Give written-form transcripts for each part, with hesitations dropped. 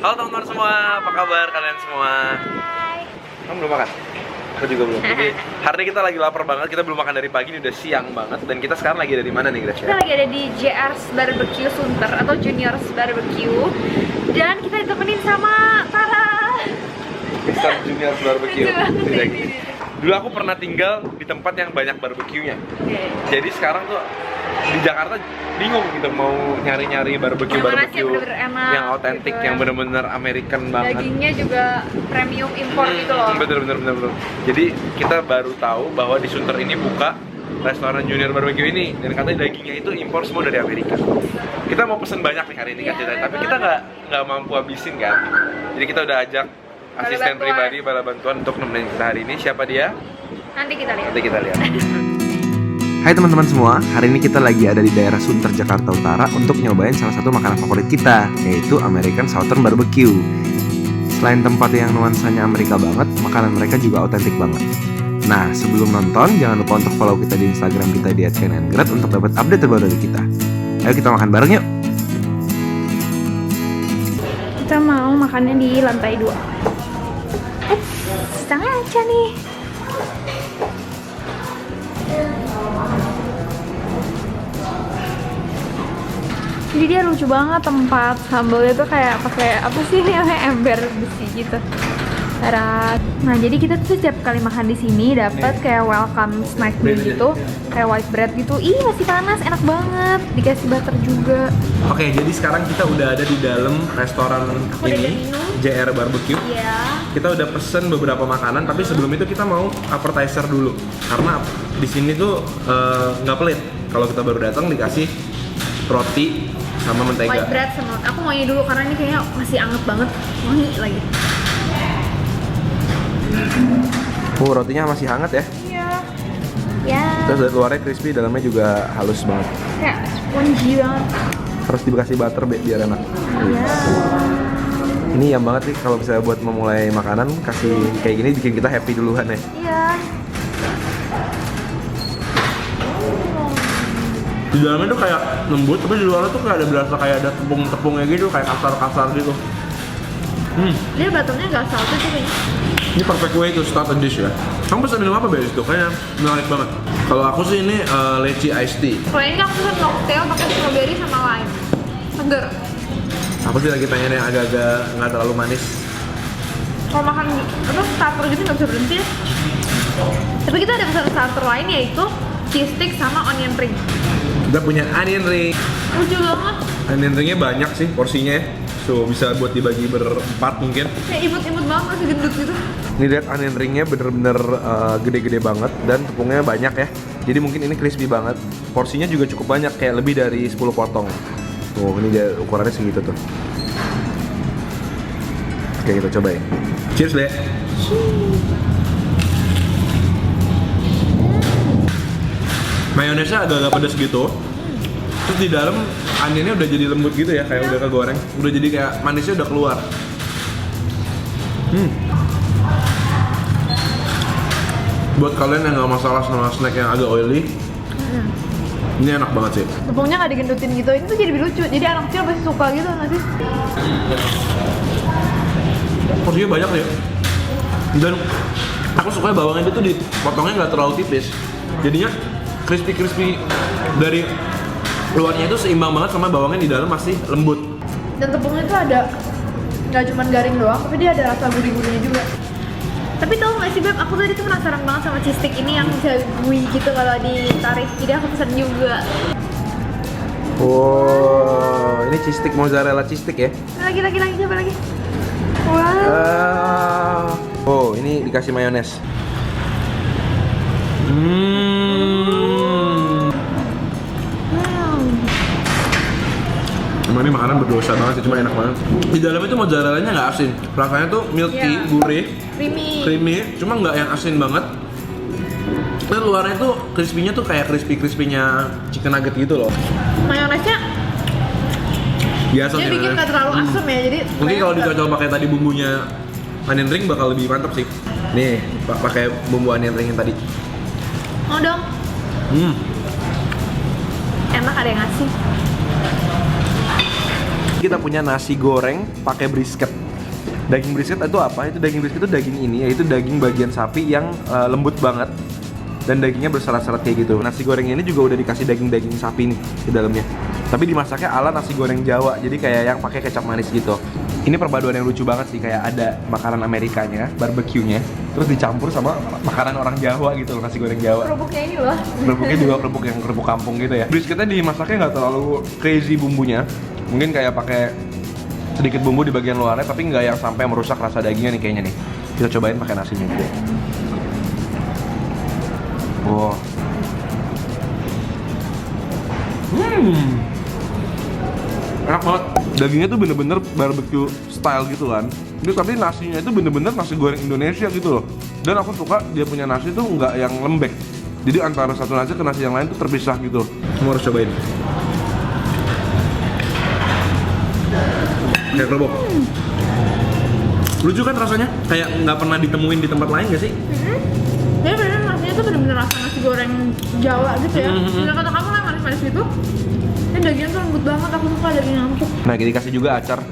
Halo teman-teman semua, apa kabar kalian semua? Hai. Kamu belum makan? Aku juga belum. Jadi hari ini kita lagi lapar banget, kita belum makan dari pagi, ini udah siang banget. Dan kita sekarang lagi ada di mana nih, Gracia? Kita lagi ada di JR's Barbecue Sunter atau Junior's Barbecue. Dan kita ditemenin sama Tara. Mr. Junior's Barbecue. Lucu banget ya, Jadi, dulu aku pernah tinggal di tempat yang banyak barbeque-nya. Jadi sekarang tuh di Jakarta bingung gitu mau nyari-nyari barbecue Yang mana sih yang bener-bener enak yang otentik, gitu. yang bener-bener American banget. Dagingnya juga premium impor gitu loh. Bener. Jadi kita baru tahu bahwa di Sunter ini buka restoran Junior Barbecue ini, dan katanya dagingnya itu impor semua dari Amerika. Kita mau pesen banyak nih hari ini kan, Iya, tapi kita nggak mampu habisin kan. Jadi kita udah ajak asisten pribadi bala bantuan untuk nemenin kita hari ini. Siapa dia? Nanti kita lihat. Nanti kita lihat. Hai teman-teman semua, hari ini kita lagi ada di daerah Sunter, Jakarta Utara untuk nyobain salah satu makanan favorit kita, yaitu American Southern Barbecue. Selain tempat yang nuansanya Amerika banget, makanan mereka juga otentik banget. Nah, sebelum nonton, jangan lupa untuk follow kita di Instagram kita di @knngrat untuk dapat update terbaru dari kita. Ayo kita makan bareng yuk! Kita mau makannya di lantai 2. Setengah aja nih. Jadi dia lucu banget tempat sambalnya tuh kayak pakai apa sih namanya ember besi gitu. Nah jadi kita tuh setiap kali makan di sini dapat kayak welcome snack meal gitu, kayak white bread gitu. Ih masih panas, enak banget. Dikasih butter juga. Oke, jadi sekarang kita udah ada di dalam restoran Aku udah ini, minum. JR Barbecue. Iya. Kita udah pesen beberapa makanan, tapi sebelum itu kita mau appetizer dulu. Karena di sini tuh nggak pelit. Kalau kita baru datang dikasih roti sama mentega. White bread sama aku maunya dulu karena ini kayaknya masih anget banget, wangi lagi. Rotinya masih hangat ya. Iya. Ya. Terus dari luarnya crispy, dalamnya juga halus banget. Kayak spongy banget. Harus dikasih butter biar enak. Iya. Ini yang banget nih kalau misalnya buat memulai makanan, kasih kayak gini bikin kita happy duluan ya. Iya. Di dalamnya tuh kayak lembut, tapi di luarnya tuh kayak ada berasa kayak ada tepung-tepungnya gitu, kayak kasar-kasar gitu. Dia butternya nggak salty sih kayaknya. Ini perfect way to start a dish ya. Kamu pesan minum apa Beris tuh? Kayaknya menarik banget. Kalau aku sih ini lychee iced tea. Kalau ini aku pesen mocktail pakai strawberry sama lime. Seger. Aku sih lagi pengen yang agak-agak nggak terlalu manis. Kalau makan apa starter gitu nggak bisa berhenti ya. Tapi kita ada pesan starter lain yaitu cheese stick sama onion ring. Kita punya onion ring. Lucu banget. Onion ringnya banyak sih porsinya ya. So bisa buat dibagi berempat mungkin. Kayak imut-imut banget, masih gendut gitu. Ini lihat onion ringnya bener-bener gede-gede banget dan tepungnya banyak ya. Jadi mungkin ini crispy banget. Porsinya juga cukup banyak, kayak lebih dari 10 potong. Tuh, ini dia ukurannya segitu tuh. Oke, kita cobain. Cheers, Le. Mayonesnya agak-agak pedas gitu. Terus di dalam onionnya udah jadi lembut gitu ya, kayak udah kegoreng. Udah jadi kayak manisnya udah keluar. Buat kalian yang nggak masalah sama snack yang agak oily, ini enak banget sih. Tepungnya nggak digendutin gitu, ini tuh jadi lebih lucu. Jadi anak kecil pasti suka gitu nggak sih? Porsinya banyak ya. Dan aku suka bawangnya itu dipotongnya nggak terlalu tipis. Jadinya crispy dari luarnya itu seimbang banget sama bawangnya di dalam masih lembut. Dan tepungnya tuh ada nggak cuma garing doang, tapi dia ada rasa gurih-gurihnya juga. Tapi tau gak sih Beb, aku tadi tuh penasaran banget sama cheese stick ini yang bisa gurih gitu kalau ditarik. Jadi aku pesen juga. Wow, ini cheese stick mozzarella cheese stick ya. Lagi, coba lagi. Wow. Oh, ini dikasih mayones. Emang ini makanan berdosa banget sih, cuma enak banget. Di dalam itu mozzarellanya nggak asin, rasanya tuh milky, gurih, creamy, cuma nggak yang asin banget. Dan luarnya tuh crispy-nya tuh kayak crispy-nya chicken nugget gitu loh. Mayonesnya Biasa dia bikin nggak terlalu asam ya, jadi mungkin kalau dicocol pakai tadi bumbunya onion ring bakal lebih mantap sih. Nih, pakai bumbu onion ring yang tadi. mau dong. Enak ada yang ngasih. Kita punya nasi goreng pakai brisket. Daging brisket itu apa? Itu daging brisket itu daging ini, yaitu daging bagian sapi yang lembut banget dan dagingnya berserat-serat kayak gitu. Nasi goreng ini juga udah dikasih daging-daging sapi nih di dalamnya. Tapi dimasaknya ala nasi goreng Jawa, jadi kayak yang pakai kecap manis gitu. Ini perpaduan yang lucu banget sih, kayak ada makanan Amerikanya, barbeque-nya, terus dicampur sama makanan orang Jawa gitu loh, nasi goreng Jawa. Kerupuknya ini loh. Kerupuknya juga kerupuk kampung gitu ya. Brisketnya dimasaknya nggak terlalu crazy bumbunya, mungkin kayak pakai sedikit bumbu di bagian luarnya, tapi nggak yang sampai merusak rasa dagingnya nih kayaknya nih. Kita cobain pakai nasinya juga. Wow. Enak banget. Dagingnya tuh bener-bener barbecue style gitu kan. Terus tapi nasinya itu bener-bener nasi goreng Indonesia gitu loh. Dan aku suka dia punya nasi tuh nggak yang lembek. Jadi antara satu nasi ke nasi yang lain tuh terpisah gitu. Kamu harus cobain. Kayak kerupuk. Lucu kan rasanya? Kayak nggak pernah ditemuin di tempat lain nggak sih? Jadi bener nasinya tuh bener-bener rasa nasi goreng Jawa gitu ya. Bener kata kamu kan manis-manis gitu. Ini dagingnya tuh lembut banget, aku suka daging yang empuk. Nah, dikasih juga acar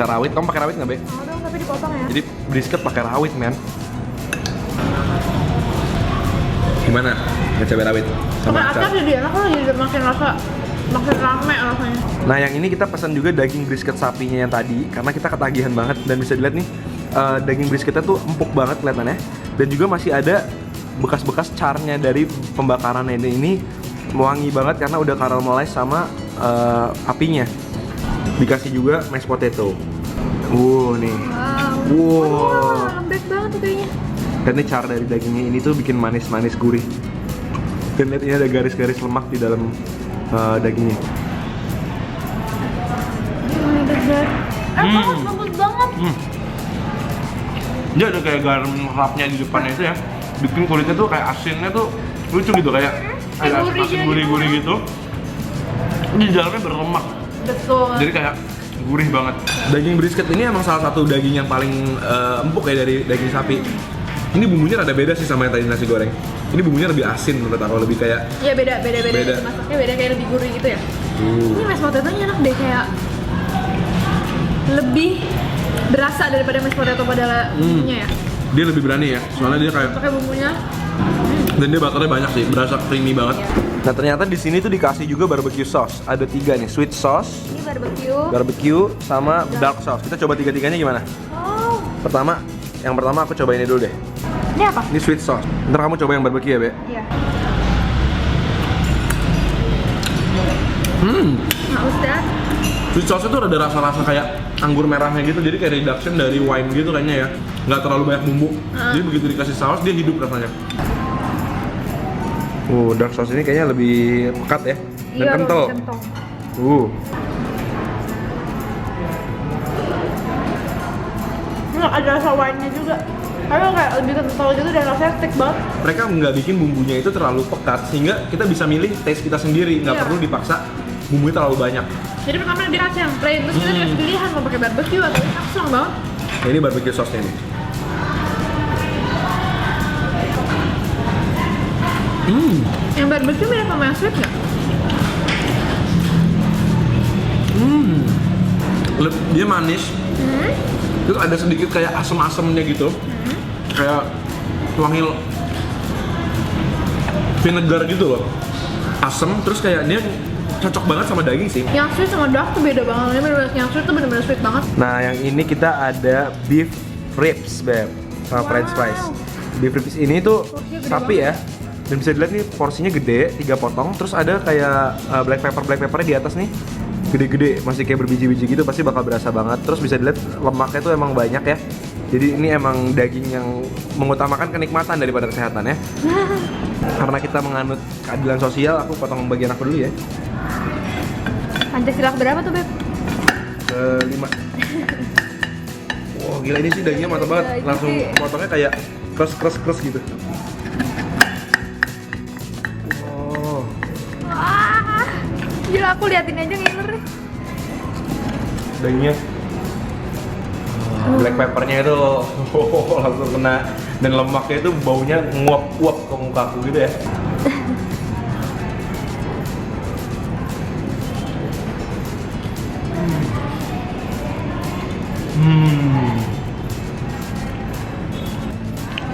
rawit. Kamu pakai rawit nggak, Be? Mau dong, tapi dipotong ya. Jadi brisket pakai rawit, men. Gimana? Nggak coba rawit sama Pakai acar. acar jadi enak loh, jadi makin rame rasanya. Nah, yang ini kita pesan juga daging brisket sapinya yang tadi, karena kita ketagihan banget dan bisa dilihat nih daging brisketnya tuh empuk banget kelihatannya, dan juga masih ada bekas-bekas charnya dari pembakarannya ini wangi banget karena udah caramelize sama apinya. Dikasih juga mashed potato. Nih. Wow. Lembek banget tuh kayaknya. Dan ini char dari dagingnya ini tuh bikin manis-manis gurih. Dan lihat ini ada garis-garis lemak di dalam dagingnya. Lembut banget. Dia ada kayak garam rapnya di depannya itu ya. Bikin kulitnya tuh kayak asinnya tuh lucu gitu, kayak asin gurih-gurih gitu. Di dalamnya berlemak. Betul. Jadi kayak gurih banget. Daging brisket ini emang salah satu daging yang paling empuk ya dari daging sapi. Ini bumbunya rada beda sih sama yang tadi nasi goreng. Ini bumbunya lebih asin menurut aku, lebih kayak Iya beda. Masaknya beda, kayak lebih gurih gitu ya. Ini mashed potato-nya enak deh, kayak lebih berasa daripada mashed potato pada umumnya ya. dia lebih berani ya, soalnya dia kayak Pakai bumbunya. dan dia butternya banyak sih, berasa creamy banget. Iya. Nah ternyata di sini tuh dikasih juga barbecue sauce. Ada 3 nih, sweet sauce, Ini barbecue. barbecue, sama dark sauce. Kita coba tiga-tiganya gimana? Oh. Yang pertama aku coba ini dulu deh. Ini apa? Ini sweet sauce. Ntar kamu coba yang barbecue ya, Be. Iya. Nah, udah. Sweet sauce itu ada rasa-rasa kayak anggur merahnya gitu, jadi kayak reduction dari wine gitu kayaknya ya. Nggak terlalu banyak bumbu. Jadi begitu dikasih saus dia hidup rasanya. Dark sauce ini kayaknya lebih pekat ya dan Iya, kental. lebih kental. Ini ada rasa wine-nya juga. Karena kayak lebih kental gitu dan rasanya thick banget. Mereka nggak bikin bumbunya itu terlalu pekat sehingga kita bisa milih taste kita sendiri, nggak Iya. perlu dipaksa bumbunya terlalu banyak. Jadi pertama dikasih yang plain, terus kita dikasih pilihan mau pakai barbecue atau ini langsung banget. Nah, ini barbecue sauce-nya nih. Yang barbecue mirip sama yang sweet nggak? Dia manis. Terus ada sedikit kayak asem-asemnya gitu. Kayak wangi vinegar gitu loh. Asem, terus kayak dia cocok banget sama daging sih. Yang sweet sama dark tuh beda banget. Ini bener-bener yang sweet tuh bener-bener sweet banget. Nah, yang ini kita ada beef ribs, Beb, sama french fries. Beef ribs ini tuh Porsinya gede sapi ya. Dan bisa dilihat nih porsinya gede, 3 potong. Terus ada kayak black peppernya di atas nih. Gede-gede, masih kayak berbiji-biji gitu, pasti bakal berasa banget. Terus bisa dilihat lemaknya tuh emang banyak ya. Jadi ini emang daging yang mengutamakan kenikmatan daripada kesehatan ya. Karena kita menganut keadilan sosial, aku potong bagian aku dulu ya. Pancasila berapa tuh, Beb? Ke-5. Wow, gila ini sih dagingnya mantap banget. Gila, Langsung ini sih. potongnya kayak kres gitu. Wow. Wah, gila aku liatin aja ngiler nih. Dagingnya black peppernya itu langsung kena, dan lemaknya itu baunya nguap-nguap ke muka aku gitu ya.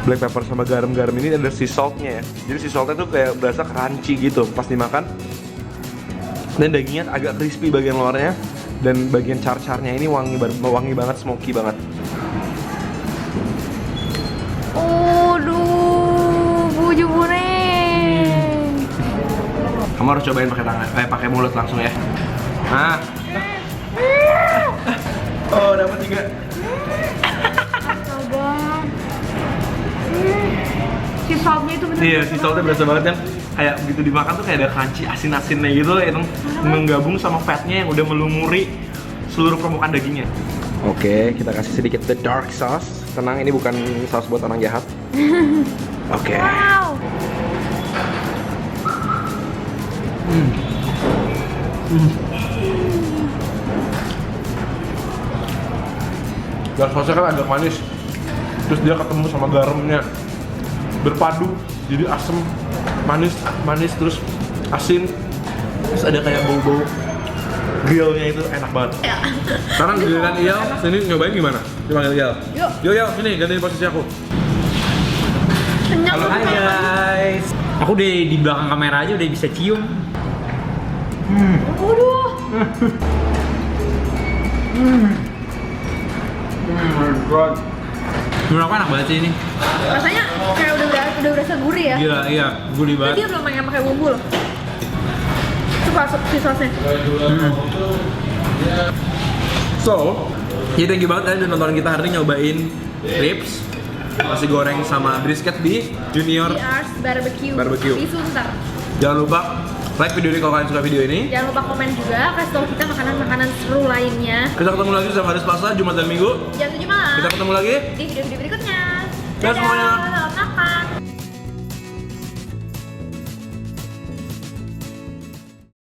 Black pepper sama garam-garam ini ada sea saltnya ya. Jadi sea saltnya tuh kayak berasa crunchy gitu pas dimakan. Dan dagingnya agak crispy bagian luarnya. Dan bagian char-charnya ini wangi banget, smoky banget. Aduh, buju buneng. Kamu harus cobain pakai tangan, pakai mulut langsung ya. Nah. Oh, dapat 3. Sabar. Si saltnya itu bener. Iya, si saltnya berasa banget kan. Kayak begitu dimakan tuh kayak ada crunchy asin-asinnya gitu yang menggabung sama fatnya yang udah melumuri seluruh permukaan dagingnya. Oke, kita kasih sedikit the dark sauce. Tenang, ini bukan saus buat orang jahat. Oke. Wow. Dark sauce-nya kan agak manis. Terus dia ketemu sama garamnya. Berpadu, jadi asem, manis terus asin. Terus ada kayak bau-bau grillnya itu enak banget. Sekarang giliran Iyal, sini nyobain gimana? Dipanggil Iyal. Yuk. Yuk Iyal, sini gantiin posisi aku. Kenyang Halo banget. guys. Aku udah di belakang kamera aja udah bisa cium. Waduh. Menurut aku enak banget sih ini. Rasanya kayak udah berasa gurih ya. Gila, iya, gurih Jadi banget. dia belum pakai bumbu loh. Coba si sausnya. So, jadi thank you banget kalian udah nonton kita hari ini nyobain ribs, nasi goreng sama brisket di Junior. Di Ars Barbecue. Barbecue. Di Sunter. Jangan lupa like video ini kalau kalian suka video ini. Jangan lupa komen juga, kasih tahu kita makanan-makanan seru lainnya. Kita ketemu lagi sama hari Selasa, Jumat dan Minggu. Jam 7 malam. Kita ketemu lagi. Di video-video berikutnya. Dadah semuanya. Selamat makan.